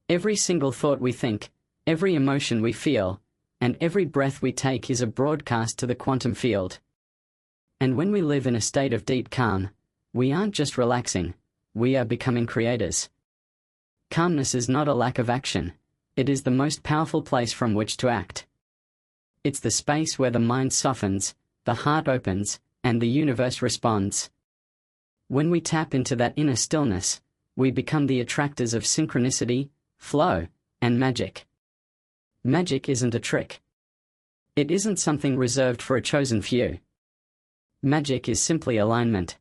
Every single thought we think, every emotion we feel, and every breath we take is a broadcast to the quantum field. And when we live in a state of deep calm, we aren't just relaxing, we are becoming creators. Calmness is not a lack of action, it is the most powerful place from which to act. It's the space where the mind softens, the heart opens, and the universe responds. When we tap into that inner stillness, we become the attractors of synchronicity, flow, and magic. Magic isn't a trick. It isn't something reserved for a chosen few. Magic is simply alignment.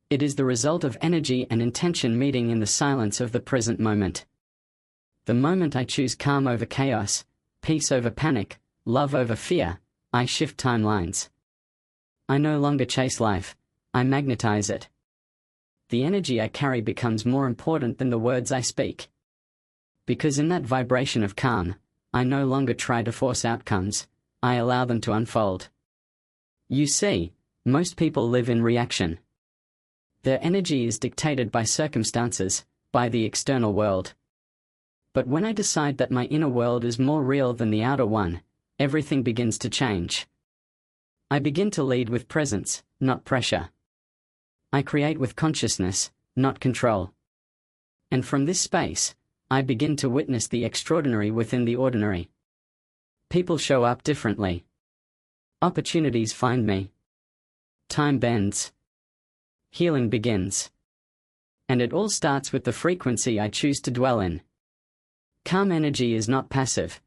It is the result of energy and intention meeting in the silence of the present moment. The moment I choose calm over chaos, peace over panic, love over fear, I shift timelines. I no longer chase life, I magnetize it. The energy I carry becomes more important than the words I speak. Because in that vibration of calm, I no longer try to force outcomes, I allow them to unfold. You see, most people live in reaction. Their energy is dictated by circumstances, by the external world. But when I decide that my inner world is more real than the outer one, everything begins to change. I begin to lead with presence, not pressure. I create with consciousness, not control. And from this space, I begin to witness the extraordinary within the ordinary. People show up differently. Opportunities find me. Time bends. Healing begins. And it all starts with the frequency I choose to dwell in. Calm energy is not passive.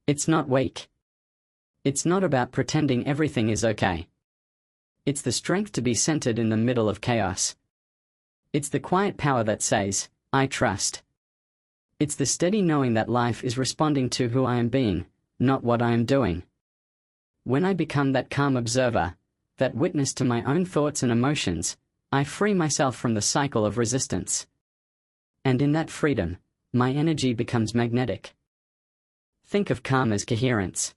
It's not weak. It's not about pretending everything is okay. It's the strength to be centered in the middle of chaos. It's the quiet power that says, I trust. It's the steady knowing that life is responding to who I am being, not what I am doing. When I become that calm observer, that witness to my own thoughts and emotions, I free myself from the cycle of resistance. And in that freedom, my energy becomes magnetic. Think of calm as coherence.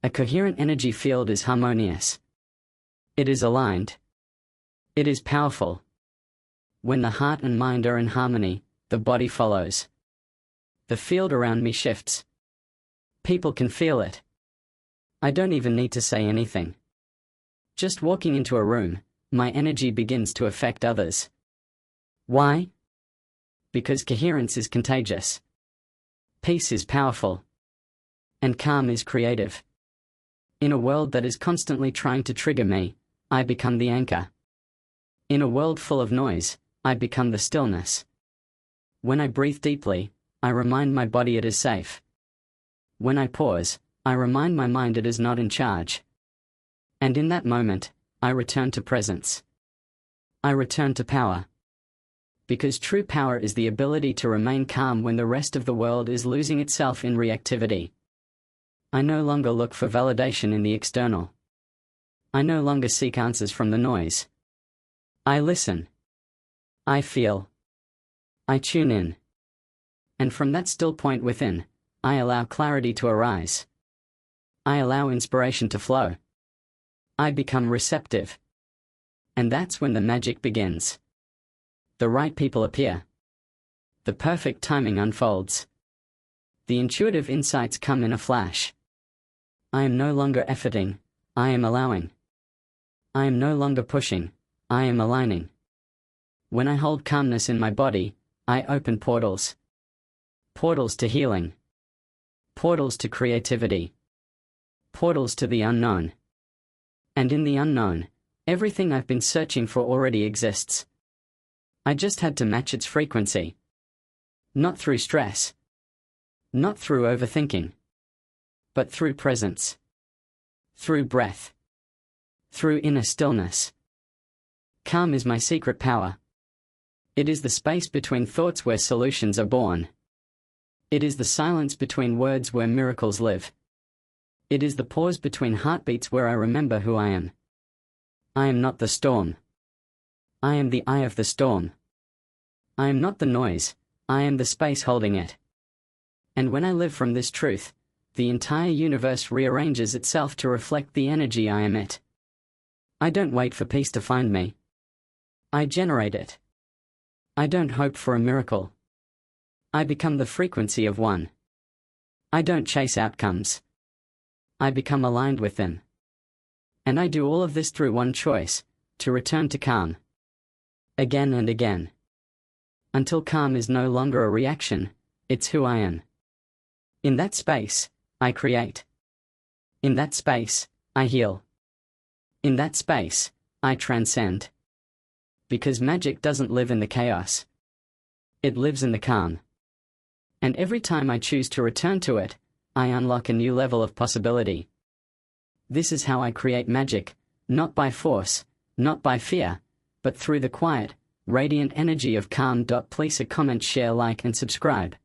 A coherent energy field is harmonious. It is aligned. It is powerful. When the heart and mind are in harmony, the body follows. The field around me shifts. People can feel it. I don't even need to say anything. Just walking into a room, my energy begins to affect others. Why? Because coherence is contagious. Peace is powerful. And calm is creative. In a world that is constantly trying to trigger me, I become the anchor. In a world full of noise, I become the stillness. When I breathe deeply, I remind my body it is safe. When I pause, I remind my mind it is not in charge. And in that moment, I return to presence. I return to power. Because true power is the ability to remain calm when the rest of the world is losing itself in reactivity. I no longer look for validation in the external. I no longer seek answers from the noise. I listen. I feel. I tune in. And from that still point within, I allow clarity to arise. I allow inspiration to flow. I become receptive. And that's when the magic begins. The right people appear. The perfect timing unfolds. The intuitive insights come in a flash. I am no longer efforting, I am allowing. I am no longer pushing, I am aligning. When I hold calmness in my body, I open portals. Portals to healing. Portals to creativity. Portals to the unknown. And in the unknown, everything I've been searching for already exists. I just had to match its frequency. Not through stress. Not through overthinking. But through presence. Through breath. Through inner stillness. Calm is my secret power. It is the space between thoughts where solutions are born. It is the silence between words where miracles live. It is the pause between heartbeats where I remember who I am. I am not the storm. I am the eye of the storm. I am not the noise, I am the space holding it. And when I live from this truth, the entire universe rearranges itself to reflect the energy I emit. I don't wait for peace to find me. I generate it. I don't hope for a miracle. I become the frequency of one. I don't chase outcomes. I become aligned with them. And I do all of this through one choice: to return to calm. Again and again. Until calm is no longer a reaction, it's who I am. In that space, I create. In that space, I heal. In that space, I transcend. Because magic doesn't live in the chaos. It lives in the calm. And every time I choose to return to it, I unlock a new level of possibility. This is how I create magic, not by force, not by fear, but through the quiet, radiant energy of calm. Please comment, share, like and subscribe.